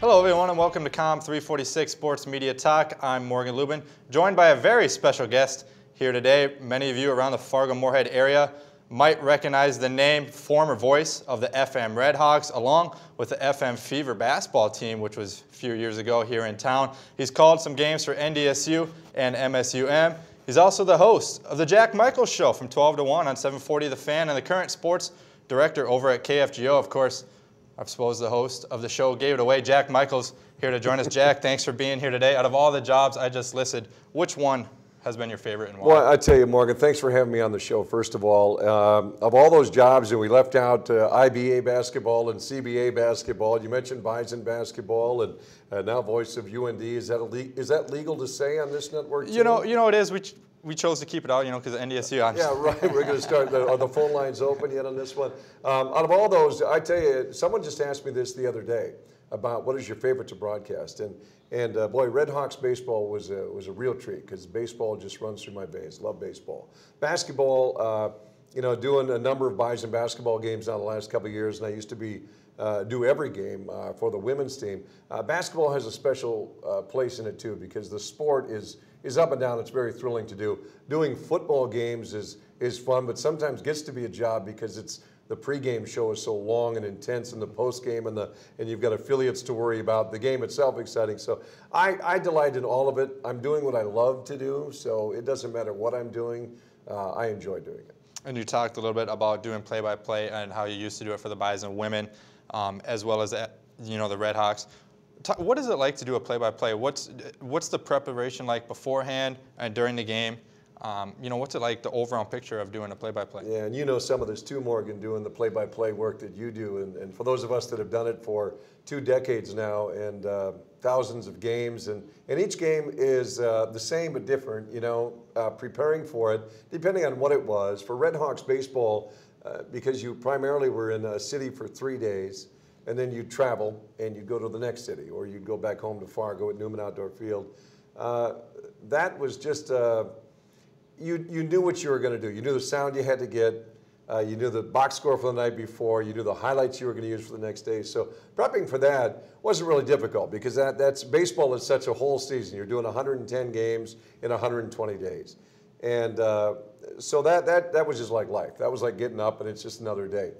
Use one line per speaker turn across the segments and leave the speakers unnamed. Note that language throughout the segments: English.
Hello everyone and welcome to Comm 346 Sports Media Talk. I'm Morgan Lubben, joined by a very special guest here today. Many of you around the Fargo-Moorhead area might recognize the name, former voice of the FM Redhawks, along with the FM Fever basketball team, which was a few years ago here in town. He's called some games for NDSU and MSUM. He's also the host of the Jack Michaels Show from 12 to 1 on 740 The Fan and the current sports director over at KFGO. Of course, I suppose the host of the show gave it away. Jack Michaels here to join us. Jack, thanks for being here today. Out of all the jobs I just listed, which one has been your favorite and why?
Well, I tell you, Morgan, thanks for having me on the show, first of all. Of all those jobs, and we left out IBA basketball and CBA basketball. You mentioned Bison Basketball and now voice of UND. Is that legal to say on this network too?
You know it is. We chose to keep it out, because of NDSU.
Yeah, right. We're going to start. Are the phone lines open yet on this one? Out of all those, I tell you, someone just asked me this the other day about what is your favorite to broadcast, and boy, Redhawks baseball was a real treat because baseball just runs through my veins. Love baseball, basketball. Doing a number of Bison basketball games now the last couple of years, and I used to do every game for the women's team. Basketball has a special place in it too because the sport is up and down. It's very thrilling to do. Doing football games is fun, but sometimes gets to be a job because the pregame show is so long and intense, and the postgame and you've got affiliates to worry about. The game itself exciting. So I delight in all of it. I'm doing what I love to do, so it doesn't matter what I'm doing. I enjoy doing it.
And you talked a little bit about doing play-by-play and how you used to do it for the Bison women, as well as the Redhawks. What is it like to do a play-by-play? What's the preparation like beforehand and during the game? What's it like, the overall picture of doing a play-by-play?
Yeah, and some of this too, Morgan, doing the play-by-play work that you do. And for those of us that have done it for 2 decades now and thousands of games, and each game is the same but different, preparing for it, depending on what it was. For Redhawks baseball, because you primarily were in a city for 3 days, and then you'd travel and you'd go to the next city, or you'd go back home to Fargo at Newman Outdoor Field. That was just, you knew what you were going to do. You knew the sound you had to get. You knew the box score for the night before. You knew the highlights you were going to use for the next day. So prepping for that wasn't really difficult because that's baseball is such a whole season. You're doing 110 games in 120 days. And so that was just like life. That was like getting up and it's just another day.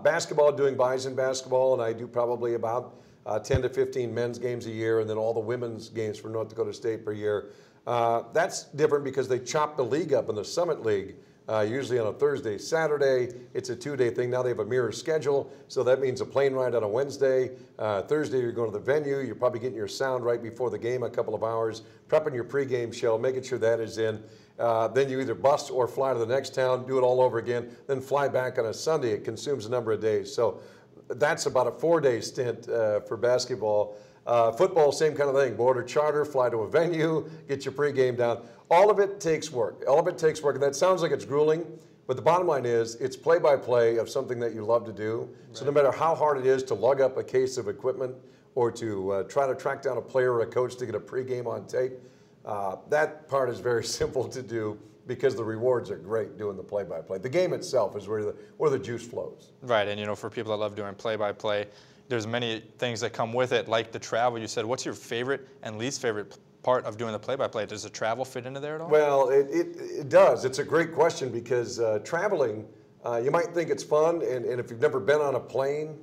Basketball, doing Bison basketball, and I do probably about 10 to 15 men's games a year, and then all the women's games for North Dakota State per year. That's different because they chop the league up in the Summit League, usually on a Thursday, Saturday. It's a 2-day thing. Now they have a mirror schedule, so that means a plane ride on a Wednesday. Thursday, you're going to the venue. You're probably getting your sound right before the game a couple of hours, prepping your pregame show, making sure that is in. Then you either bus or fly to the next town, do it all over again, then fly back on a Sunday. It consumes a number of days. So that's about a 4-day stint for basketball. Football, same kind of thing. Board or charter, fly to a venue, get your pregame down. All of it takes work. All of it takes work. And that sounds like it's grueling, but the bottom line is it's play-by-play of something that you love to do. Right. So no matter how hard it is to lug up a case of equipment or to try to track down a player or a coach to get a pregame on tape, that part is very simple to do because the rewards are great doing the play-by-play. The game itself is where the juice flows.
Right, and for people that love doing play-by-play, there's many things that come with it, like the travel. You said, what's your favorite and least favorite part of doing the play-by-play? Does the travel fit into there at all?
Well, it does. It's a great question because traveling, you might think it's fun, and if you've never been on a plane,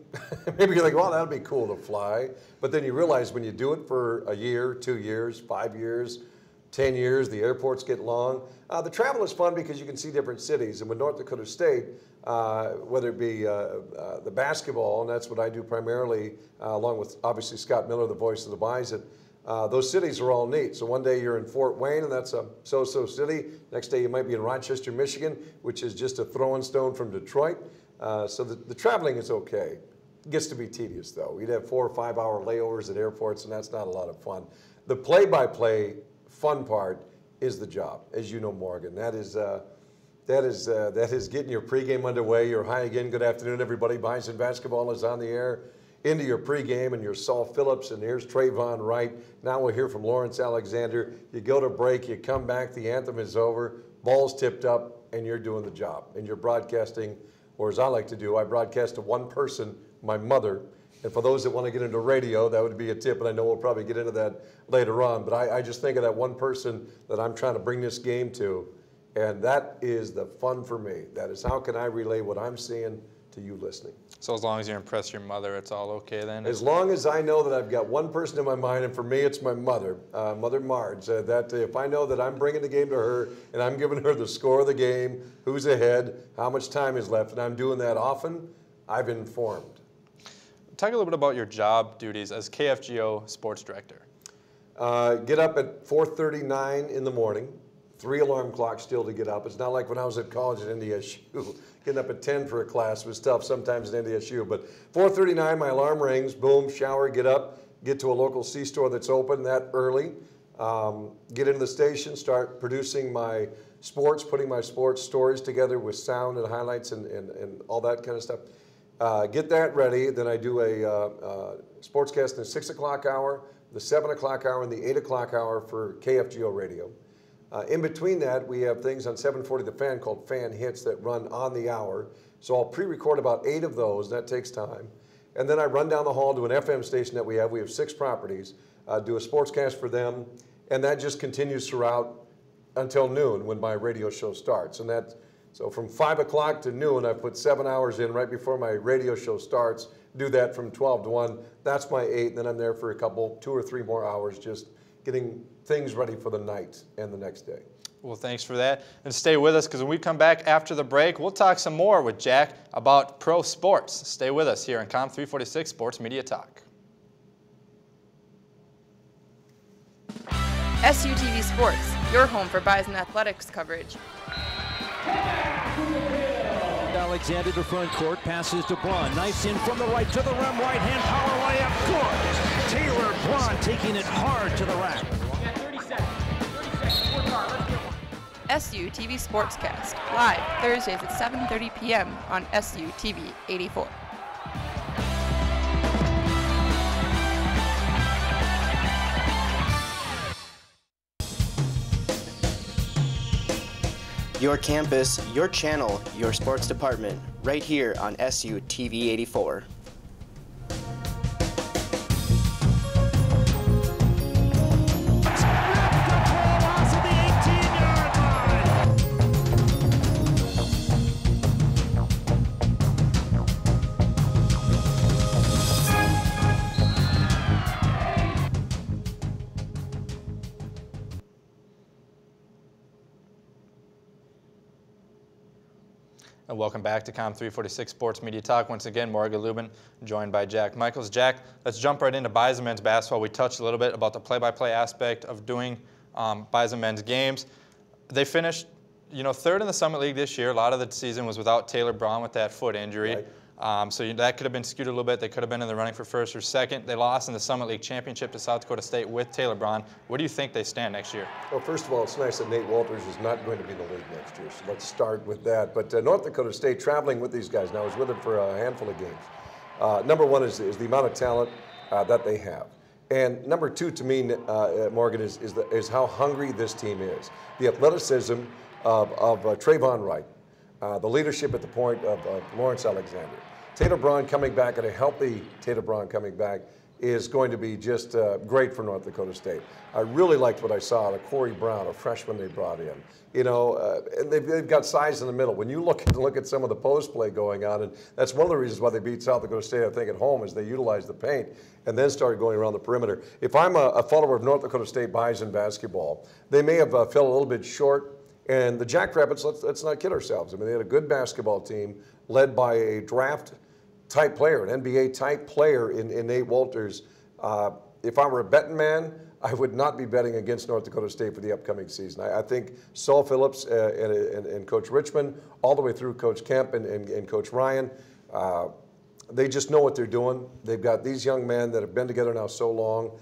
maybe you're like, well, that'd be cool to fly. But then you realize when you do it for a year, 2 years, 5 years, 10 years, the airports get long. The travel is fun because you can see different cities. And with North Dakota State, whether it be the basketball, and that's what I do primarily, along with obviously Scott Miller, the voice of the Bison, those cities are all neat. So one day you're in Fort Wayne, and that's a so-so city. Next day you might be in Rochester, Michigan, which is just a throwing stone from Detroit. So the traveling is okay. It gets to be tedious, though. We'd have 4 or 5 hour layovers at airports, and that's not a lot of fun. The play-by-play fun part is the job, as you know, Morgan. That is getting your pregame underway. You're hi again. Good afternoon, everybody. Bison Basketball is on the air. Into your pregame, and your Saul Phillips, and here's Trayvon Wright. Now we'll hear from Lawrence Alexander. You go to break, you come back, the anthem is over, ball's tipped up, and you're doing the job. And you're broadcasting, or as I like to do, I broadcast to one person, my mother, And for those that want to get into radio, that would be a tip, and I know we'll probably get into that later on. But I just think of that one person that I'm trying to bring this game to, and that is the fun for me. That is, how can I relay what I'm seeing to you listening?
So as long as you impress your mother, it's all okay then?
As long as I know that I've got one person in my mind, and for me it's my mother, Mother Marge, that if I know that I'm bringing the game to her and I'm giving her the score of the game, who's ahead, how much time is left, and I'm doing that often, I've informed.
Talk a little bit about your job duties as KFGO sports director.
Get up at 4:39 in the morning. 3 alarm clocks still to get up. It's not like when I was at college at NDSU. Getting up at 10 for a class was tough sometimes at NDSU. But 4:39, my alarm rings, boom, shower, get up, get to a local C-store that's open that early, get into the station, start producing my sports, putting my sports stories together with sound and highlights and all that kind of stuff. Get that ready, then I do a sportscast in the 6 o'clock hour, the 7 o'clock hour, and the 8 o'clock hour for KFGO radio. In between that, we have things on 740 The Fan called Fan Hits that run on the hour. So I'll pre-record about 8 of those, that takes time. And then I run down the hall to an FM station that we have. We have 6 properties, do a sportscast for them, and that just continues throughout until noon when my radio show starts. And that, so from 5 o'clock to noon, I put 7 hours in right before my radio show starts, do that from 12 to 1. That's my 8, and then I'm there for a couple, 2 or 3 more hours just getting things ready for the night and the next day.
Well, thanks for that. And stay with us, because when we come back after the break, we'll talk some more with Jack about pro sports. Stay with us here on Comm 346 Sports Media Talk.
SUTV Sports, your home for Bison athletics coverage.
Alexander to front court, passes to Braun. Nice in from the right to the rim, right-hand power layup, good. Taylor Braun taking it hard to the rack.
30 seconds. 30 seconds. Work hard. Let's go. SUTV Sportscast, live Thursdays at 7:30 p.m. on SUTV 84.
Your campus, your channel, your sports department, right here on SUTV 84.
And welcome back to Comm 346 Sports Media Talk. Once again, Morgan Lubben, joined by Jack Michaels. Jack, let's jump right into Bison men's basketball. We touched a little bit about the play-by-play aspect of doing Bison men's games. They finished, third in the Summit League this year. A lot of the season was without Taylor Braun with that foot injury.
Right.
So that could have been skewed a little bit. They could have been in the running for first or second. They lost in the Summit League championship to South Dakota State with Taylor Braun. Where do you think they stand next year?
Well, first of all, it's nice that Nate Walters is not going to be in the league next year, so let's start with that. But North Dakota State, traveling with these guys, now I was with them for a handful of games. Number one is the amount of talent that they have. And number two, to me, Morgan, is how hungry this team is. The athleticism of Trayvon Wright, the leadership at the point of Lawrence Alexander. Taylor Braun coming back, and a healthy Taylor Braun coming back is going to be just great for North Dakota State. I really liked what I saw out of Corey Brown, a freshman they brought in. And they've got size in the middle. When you look at some of the post play going on, and that's one of the reasons why they beat South Dakota State, I think, at home, is they utilized the paint and then started going around the perimeter. If I'm a follower of North Dakota State Bison basketball, they may have fell a little bit short. And the Jackrabbits, let's not kid ourselves. I mean, they had a good basketball team led by a draft-type player, an NBA-type player in Nate Walters. If I were a betting man, I would not be betting against North Dakota State for the upcoming season. I think Saul Phillips and Coach Richmond, all the way through Coach Kemp and Coach Ryan, they just know what they're doing. They've got these young men that have been together now so long.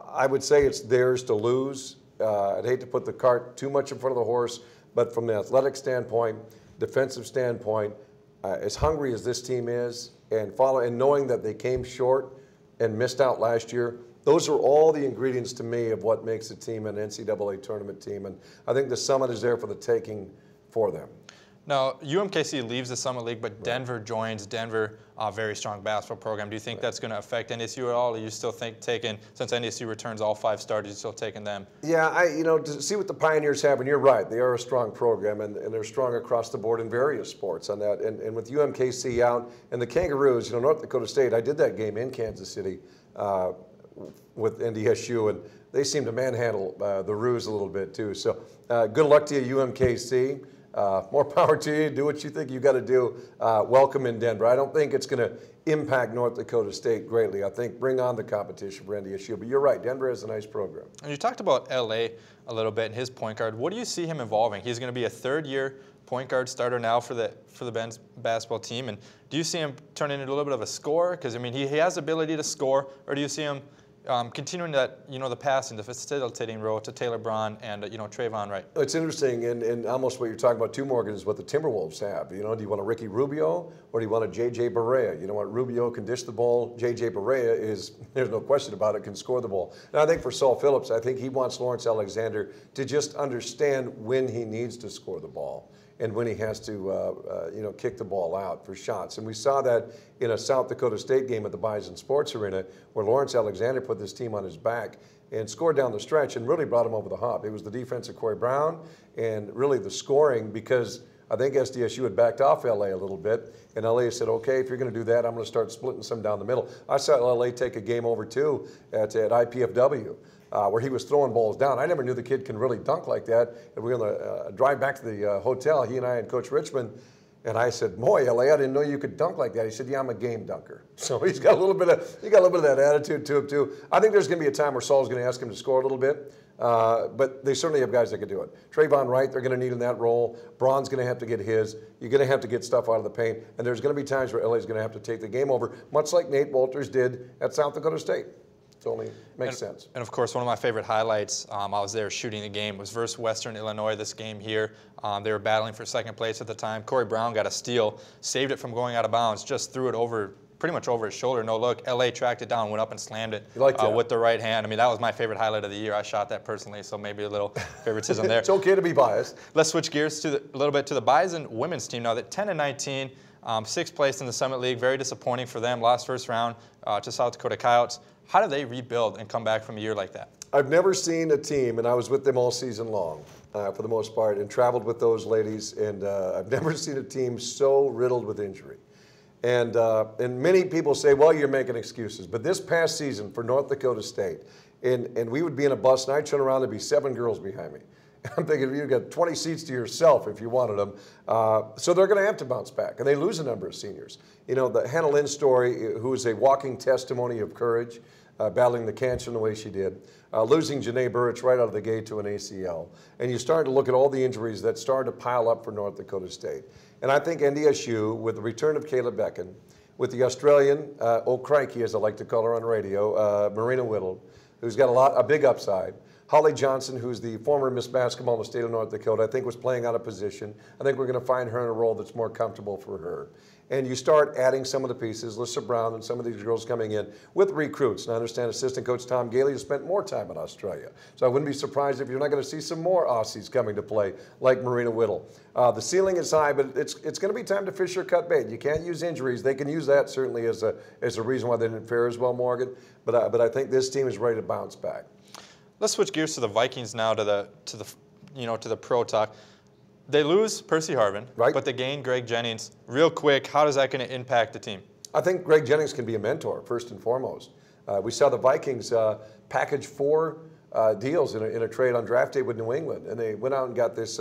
I would say it's theirs to lose. I'd hate to put the cart too much in front of the horse, but from the athletic standpoint, defensive standpoint, as hungry as this team is, and knowing that they came short and missed out last year, those are all the ingredients to me of what makes a team an NCAA tournament team, and I think the Summit is there for the taking for them.
Now, UMKC leaves the Summit League, but Denver joins. Denver, a very strong basketball program. Do you think that's going to affect NDSU at all? Or you still think since NDSU returns all 5 starters, you still taking them?
Yeah, to see what the Pioneers have, and you're right, they are a strong program, and they're strong across the board in various sports on that. And with UMKC out, and the Kangaroos, North Dakota State, I did that game in Kansas City with NDSU, and they seem to manhandle the Roos a little bit too. So good luck to you, UMKC. More power to you. Do what you think you got to do. Welcome in Denver. I don't think it's going to impact North Dakota State greatly. I think bring on the competition for NDSU. But you're right, Denver has a nice program.
And you talked about LA a little bit and his point guard. What do you see him evolving? He's going to be a third-year point guard starter now for the Ben's basketball team. And do you see him turning into a little bit of a scorer? Because I mean, he has the ability to score. Or do you see him continuing that, the passing, the facilitating role to Taylor Braun and, Trayvon Wright?
It's interesting, and almost what you're talking about too, Morgan, is what the Timberwolves have. Do you want a Ricky Rubio or do you want a J.J. Barea? You know what, Rubio can dish the ball. J.J. Barea is, there's no question about it, can score the ball. And I think for Saul Phillips, I think he wants Lawrence Alexander to just understand when he needs to score the ball and when he has to, kick the ball out for shots. And we saw that in a South Dakota State game at the Bison Sports Arena where Lawrence Alexander put this team on his back and scored down the stretch and really brought him over the hump. It was the defense of Corey Brown and really the scoring, because I think SDSU had backed off LA a little bit, and LA said, okay, if you're going to do that, I'm going to start splitting some down the middle. I saw LA take a game over too at IPFW. Where he was throwing balls down. I never knew the kid can really dunk like that. And we were going to drive back to the hotel, he and I and Coach Richmond, and I said, boy, LA, I didn't know you could dunk like that. He said, yeah, I'm a game dunker. So he's got a little bit of that attitude to him too. I think there's going to be a time where Saul's going to ask him to score a little bit, but they certainly have guys that can do it. Trayvon Wright, they're going to need in that role. Braun's going to have to get his. You're going to have to get stuff out of the paint, and there's going to be times where LA's going to have to take the game over, much like Nate Walters did at South Dakota State. It only makes sense.
And of course, one of my favorite highlights, I was there shooting the game, was versus Western Illinois, this game here. They were battling for second place at the time. Corey Brown got a steal, saved it from going out of bounds, just threw it pretty much over his shoulder. No look. LA tracked it down, went up and slammed it with the right hand. I mean, that was my favorite highlight of the year. I shot that personally, so maybe a little favoritism there.
It's okay to be biased.
Let's switch gears a little bit to the Bison women's team now. That 10-19, 6th place in the Summit League. Very disappointing for them. Lost first round to South Dakota Coyotes. How do they rebuild and come back from a year like that?
I've never seen a team, and I was with them all season long for the most part, and traveled with those ladies, and I've never seen a team so riddled with injury. And many people say, well, you're making excuses. But this past season for North Dakota State, and we would be in a bus, and I'd turn around and there'd be 7 girls behind me. I'm thinking you've got 20 seats to yourself if you wanted them. So they're going to have to bounce back. And they lose a number of seniors. The Hannah Lynn story, who is a walking testimony of courage, battling the cancer in the way she did, losing Janae Burrich right out of the gate to an ACL. And you start to look at all the injuries that started to pile up for North Dakota State. And I think NDSU, with the return of Kayla Becken, with the Australian, Crikey, as I like to call her on radio, Marina Whittle, who's got a big upside. Holly Johnson, who's the former Miss Basketball in the state of North Dakota, I think was playing out of position. I think we're going to find her in a role that's more comfortable for her. And you start adding some of the pieces, Lissa Brown and some of these girls coming in with recruits. And I understand assistant coach Tom Gailey has spent more time in Australia. So I wouldn't be surprised if you're not going to see some more Aussies coming to play, like Marina Whittle. The ceiling is high, but it's going to be time to fish or cut bait. You can't use injuries. They can use that certainly as a reason why they didn't fare as well, Morgan. But I think this team is ready to bounce back.
Let's switch gears to the Vikings now, to the pro talk. They lose Percy Harvin,
right,
but they gain Greg Jennings. Real quick, how is that going to impact the team?
I think Greg Jennings can be a mentor, first and foremost. We saw the Vikings package 4 deals in a trade on draft day with New England, and they went out and got this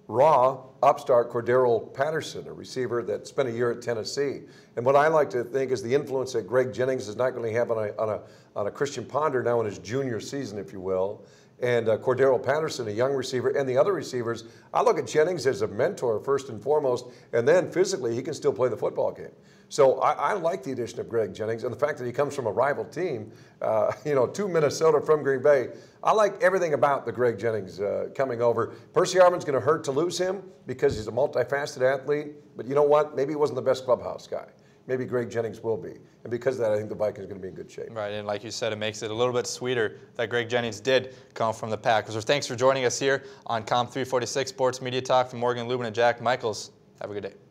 raw upstart Cordero Patterson, a receiver that spent a year at Tennessee. And what I like to think is the influence that Greg Jennings is not going to have on a Christian Ponder now in his junior season, if you will. And Cordero Patterson, a young receiver, and the other receivers, I look at Jennings as a mentor first and foremost, and then physically he can still play the football game. So I like the addition of Greg Jennings and the fact that he comes from a rival team, to Minnesota from Green Bay. I like everything about the Greg Jennings coming over. Percy Harvin's going to hurt to lose him because he's a multifaceted athlete, but you know what? Maybe he wasn't the best clubhouse guy. Maybe Greg Jennings will be. And because of that, I think the Vikings are going to be in good shape.
Right, and like you said, it makes it a little bit sweeter that Greg Jennings did come from the Packers. So thanks for joining us here on Comm 346 Sports Media Talk from Morgan Lubben and Jack Michaels. Have a good day.